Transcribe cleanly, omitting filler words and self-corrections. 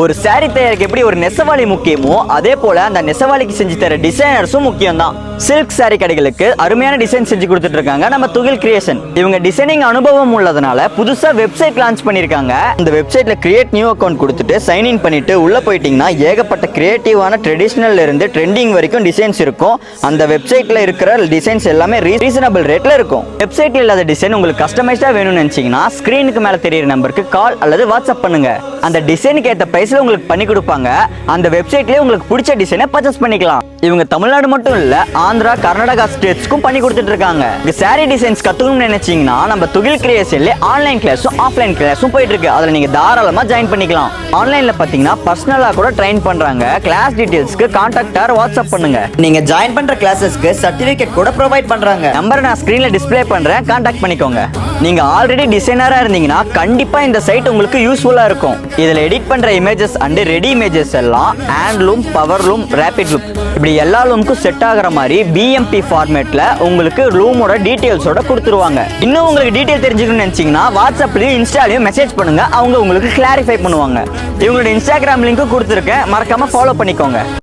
ஒரு சாரி தயாரிக்க எப்படி ஒரு நெசவாளி முக்கியமோ அதே போல அந்த நெசவாளிக்கு செஞ்சு தர டிசைனர்ஸும் முக்கியம் தான். சில்க் சாரி கடைகளுக்கு அருமையான டிசைன் செஞ்சு கொடுத்துட்டு இருக்காங்க நம்ம துகில் கிரியேஷன். இவங்க டிசைனிங் அனுபவம் உள்ளதனால புதுசா வெப்சைட் லான்ச் பண்ணிருக்காங்க. இந்த வெப்சைட்ல கிரியேட் நியூ அக்கௌண்ட் கொடுத்துட்டு சைன் இன் பண்ணிட்டு உள்ள போயிட்டீங்கன்னா ஏகப்பட்ட கிரியேட்டிவான ட்ரெடிஷனல்ல இருந்து ட்ரெண்டிங் வரைக்கும் டிசைன்ஸ் இருக்கும். அந்த வெப்சைட்ல இருக்கிற டிசைன்ஸ் எல்லாமே ரீசனபிள் ரேட்ல இருக்கும். வெப்சைட்ல இல்லாத டிசைன் உங்களுக்கு கஸ்டமைஸ்டா வேணும்னு நினைச்சீங்கன்னா ஸ்கிரீனுக்கு மேல தெரியுற நம்பருக்கு கால் அல்லது வாட்ஸ்அப் பண்ணுங்க. அந்த டிசைனுக்கு ஏற்ற பிரைஸ்ல உங்களுக்கு பண்ணி கொடுப்பாங்க. அந்த வெப்சைட்லயே உங்களுக்கு பிடிச்ச டிசைனை பர்ச்சேஸ் பண்ணிக்கலாம். இவங்க தமிழ்நாடு மட்டும் இல்ல, ஆந்திரா, கர்நாடகா ஸ்டேட்ஸ்க்கும் பண்ணி கொடுத்துட்டு இருக்காங்க. இந்த சாரி டிசைன்ஸ் கத்துக்கணும்னு நினைச்சீங்கன்னா நம்ம துகில் கிரியேஷன்ல ஆன்லைன் கிளாஸும் ஆஃப்லைன் கிளாஸும் போயிட்டு இருக்கு. அதுல நீங்க தாராளமா ஜாயின் பண்ணிக்கலாம். ஆன்லைன்ல பாத்தீங்கன்னா பர்சனலா கூட ட்ரெயின் பண்றாங்க. கிளாஸ் டீடைல்ஸ்க்கு கான்டாக்ட் ஆர் வாட்ஸ்அப் பண்ணுங்க. நீங்க ஜாயின் பண்ற கிளாஸஸ்க்கு சர்டிபிகேட் கூட ப்ரொவைட் பண்றாங்க. நம்பர் நான் ஸ்கிரீன்ல டிஸ்ப்ளே பண்றேன், கான்டாக்ட் பண்ணிக்கோங்க. நீங்க ஆல்ரெடி டிசைனரா இருந்தீங்கன்னா கண்டிப்பா இந்த சைட் உங்களுக்கு யூஸ்ஃபுல்லா இருக்கும். இதுல எடிட் பண்ற இமேஜஸ் அண்ட் ரெடி இமேஜஸ் எல்லாம் hand loom, power loom, rapid loom இப்படி எல்லா லூமுக்கும் செட் ஆகிற மாதிரி BMP ஃபார்மேட்ல உங்களுக்கு லூமோட டீடைல்ஸோட கொடுத்துருவாங்க. இன்னும் உங்களுக்கு டீடைல் தெரிஞ்சுக்கணும்னு நினைச்சீங்கன்னா வாட்ஸ்அப்லயும் இன்ஸ்டாலையும் மெசேஜ் பண்ணுங்க. அவங்க உங்களுக்கு கிளாரிஃபை பண்ணுவாங்க. இவங்களோட இன்ஸ்டாகிராம் லிங்க் கொடுத்துருக்கேன், மறக்காம ஃபாலோ பண்ணிக்கோங்க.